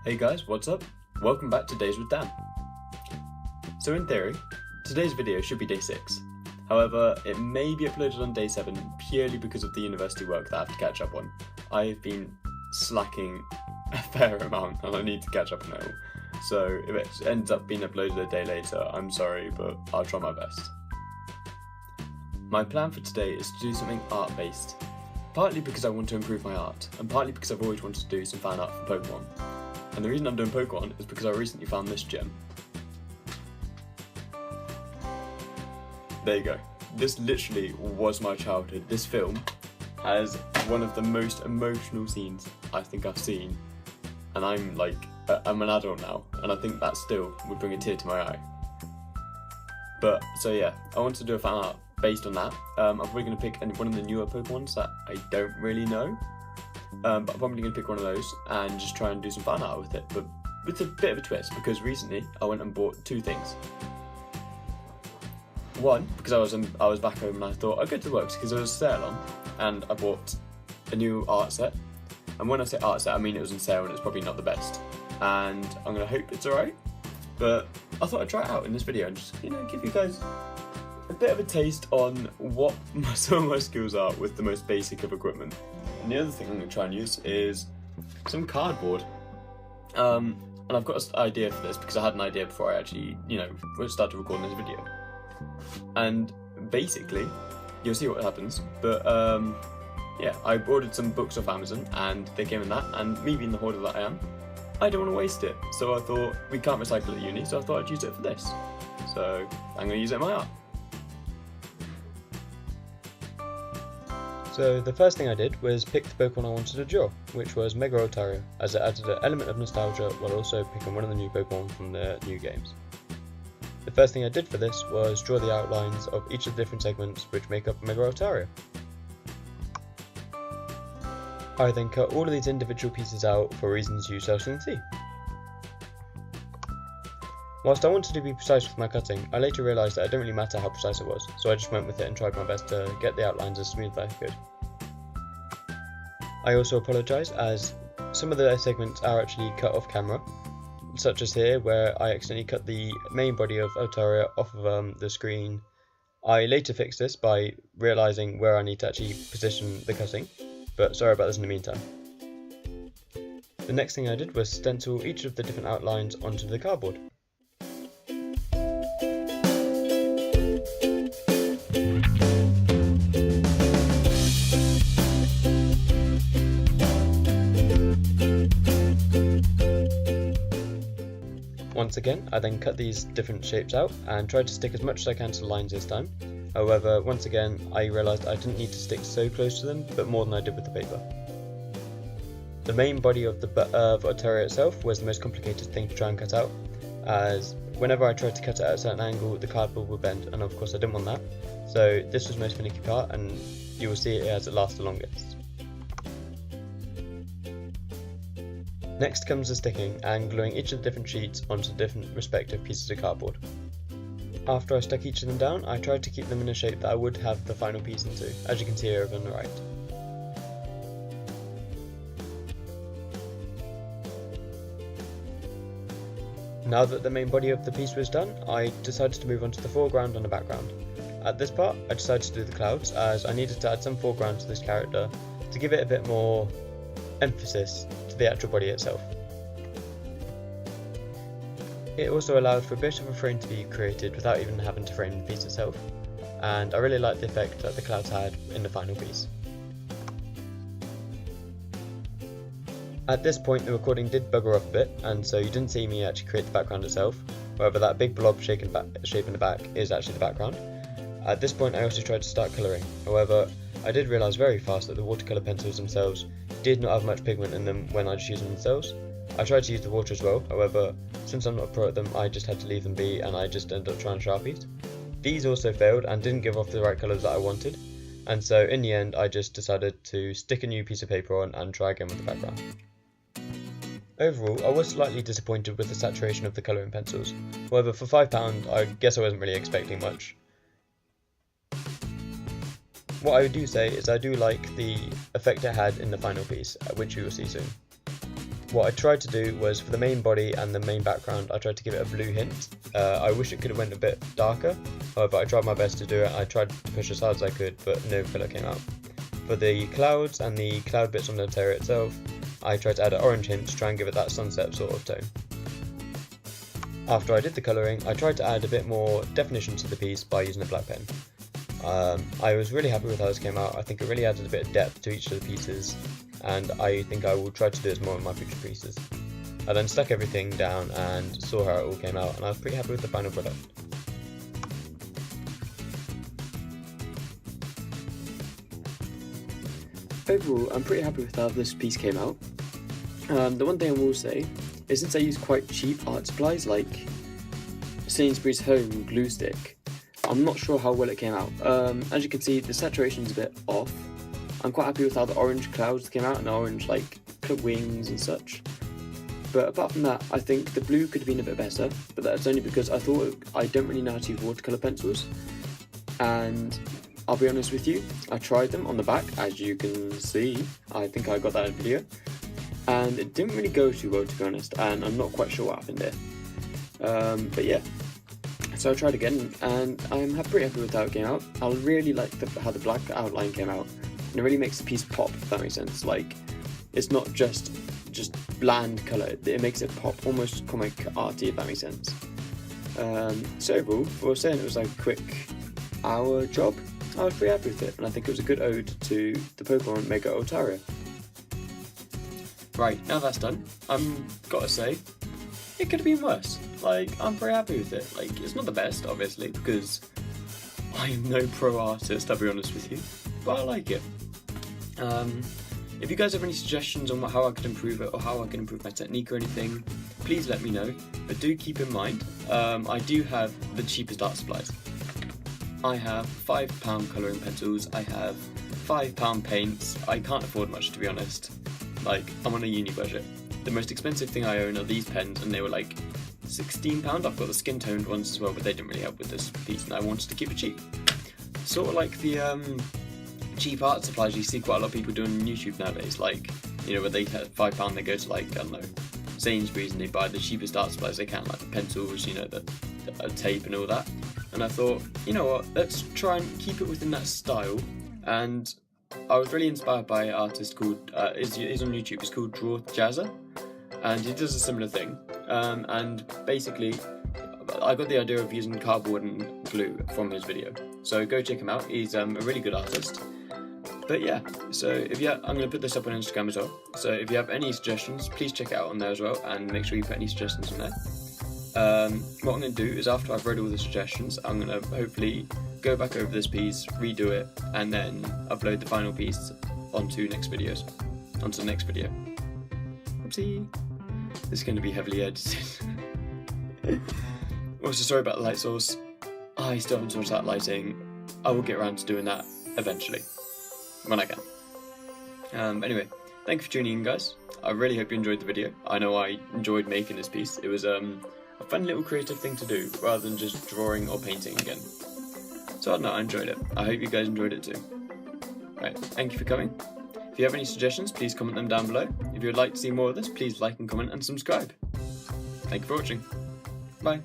Hey guys, what's up? Welcome back to Days with Dan. So in theory, today's video should be day 6. However, it may be uploaded on day 7 purely because of the university work that I have to catch up on. I've been slacking a fair amount and I need to catch up on it all. So if it ends up being uploaded a day later, I'm sorry, but I'll try my best. My plan for today is to do something art-based. Partly because I want to improve my art, and partly because I've always wanted to do some fan art for Pokémon. And the reason I'm doing Pokémon is because I recently found this gem. There you go. This literally was my childhood. This film has one of the most emotional scenes I think I've seen. And I'm an adult now, and I think that still would bring a tear to my eye. But, so yeah, I wanted to do a fan art based on that. I'm probably going to pick one of the newer Pokemons that I don't really know. But I'm probably going to pick one of those and just try and do some fan art with it, but with a bit of a twist, because recently I went and bought 2 things. One, because I was back home and I thought I'd go to the works because there was a sale on, and I bought a new art set. And when I say art set, I mean it was on sale and it's probably not the best. And I'm going to hope it's alright, but I thought I'd try it out in this video and just, give you guys a bit of a taste on what some of my skills are with the most basic of equipment. And the other thing I'm going to try and use is some cardboard. And I've got an idea for this because I had an idea before I actually, started recording this video. And basically, you'll see what happens, but yeah, I ordered some books off Amazon and they came in that, and me being the hoarder that I am, I don't want to waste it. So I thought, we can't recycle at uni, so I thought I'd use it for this. So I'm going to use it in my art. So the first thing I did was pick the Pokemon I wanted to draw, which was Mega Altaria, as it added an element of nostalgia while also picking one of the new Pokemon from the new games. The first thing I did for this was draw the outlines of each of the different segments which make up Mega Altaria. I then cut all of these individual pieces out for reasons you shall soon see. Whilst I wanted to be precise with my cutting, I later realised that it didn't really matter how precise it was, so I just went with it and tried my best to get the outlines as smooth as I could. I also apologise, as some of the segments are actually cut off camera, such as here where I accidentally cut the main body of Altaria off of the screen. I later fixed this by realising where I need to actually position the cutting, but sorry about this in the meantime. The next thing I did was stencil each of the different outlines onto the cardboard. Once again, I then cut these different shapes out and tried to stick as much as I can to the lines this time. However, once again, I realised I didn't need to stick so close to them, but more than I did with the paper. The main body of Altaria itself was the most complicated thing to try and cut out, as whenever I tried to cut it at a certain angle, the cardboard would bend, and of course I didn't want that. So this was the most finicky part, and you will see it as it lasts the longest. Next comes the sticking and gluing each of the different sheets onto different respective pieces of cardboard. After I stuck each of them down, I tried to keep them in a shape that I would have the final piece into, as you can see here over on the right. Now that the main body of the piece was done, I decided to move on to the foreground and the background. At this part, I decided to do the clouds, as I needed to add some foreground to this character to give it a bit more emphasis to the actual body itself. It also allowed for a bit of a frame to be created without even having to frame the piece itself, and I really liked the effect that the clouds had in the final piece. At this point the recording did bugger up a bit, and so you didn't see me actually create the background itself. However, that big blob shape in the back is actually the background. At this point I also tried to start colouring, however I did realise very fast that the watercolour pencils themselves did not have much pigment in them when I just used them themselves. I tried to use the water as well, however, since I'm not a pro at them, I just had to leave them be and I just ended up trying Sharpies. These also failed and didn't give off the right colours that I wanted, and so in the end I just decided to stick a new piece of paper on and try again with the background. Overall, I was slightly disappointed with the saturation of the colouring pencils, however for £5 I guess I wasn't really expecting much. What I do say is I do like the effect it had in the final piece, which you will see soon. what I tried to do was, for the main body and the main background, I tried to give it a blue hint. I wish it could have went a bit darker, however I tried my best to do it. I tried to push as hard as I could, but no colour came out. For the clouds and the cloud bits on the interior itself, I tried to add an orange hint to try and give it that sunset sort of tone. After I did the colouring, I tried to add a bit more definition to the piece by using a black pen. I was really happy with how this came out. I think it really added a bit of depth to each of the pieces, and I think I will try to do this more in my future pieces. I then stuck everything down and saw how it all came out, and I was pretty happy with the final product. Overall, I'm pretty happy with how this piece came out. The one thing I will say is, since I used quite cheap art supplies like Sainsbury's Home glue stick, I'm not sure how well it came out. As you can see, the saturation's a bit off. I'm quite happy with how the orange clouds came out and the orange like wings and such. But apart from that, I think the blue could have been a bit better, but that's only because I thought I don't really know how to use watercolour pencils. And I'll be honest with you, I tried them on the back, as you can see. I think I got that in the video. And it didn't really go too well, to be honest, and I'm not quite sure what happened there. But yeah, so I tried again, and I'm pretty happy with how it came out. I really like how the black outline came out, and it really makes the piece pop, if that makes sense. Like, it's not just bland colour, it makes it pop, almost comic arty, if that makes sense. So overall, for saying it was like a quick hour job, I was pretty happy with it, and I think it was a good ode to the Pokémon Mega Altaria. Right, now that's done, gotta say, it could have been worse. Like, I'm pretty happy with it. Like, it's not the best, obviously, because I am no pro artist, I'll be honest with you, but I like it. If you guys have any suggestions on how I could improve it, or how I can improve my technique or anything, please let me know. But do keep in mind, I do have the cheapest art supplies. I have £5 colouring pencils, I have £5 paints. I can't afford much, to be honest. Like, I'm on a uni budget. The most expensive thing I own are these pens, and they were like £16. I've got the skin toned ones as well, but they didn't really help with this piece, and I wanted to keep it cheap. Sort of like the cheap art supplies you see quite a lot of people doing on YouTube nowadays, like, you know, where they have £5, they go to like, I don't know, Sainsbury's and they buy the cheapest art supplies they can, like the pencils, you know, the tape and all that. And I thought, you know what, let's try and keep it within that style. And I was really inspired by an artist called, he's on YouTube, he's called Draw Jazza, and he does a similar thing. And basically, I got the idea of using cardboard and glue from his video. So go check him out, he's a really good artist. But yeah, so I'm going to put this up on Instagram as well. So if you have any suggestions, please check it out on there as well, and make sure you put any suggestions on there. What I'm going to do is, after I've read all the suggestions, I'm going to hopefully go back over this piece, redo it, and then upload the final piece onto the next video. Oopsie. This is going to be heavily edited. Also, sorry about the light source. I still haven't sorted out lighting. I will get around to doing that eventually, when I can. Anyway, thank you for tuning in, guys. I really hope you enjoyed the video. I know I enjoyed making this piece. It was a fun little creative thing to do, rather than just drawing or painting again. So I don't know, I enjoyed it. I hope you guys enjoyed it too. Right, thank you for coming. If you have any suggestions, please comment them down below. If you would like to see more of this, please like and comment and subscribe. Thank you for watching. Bye.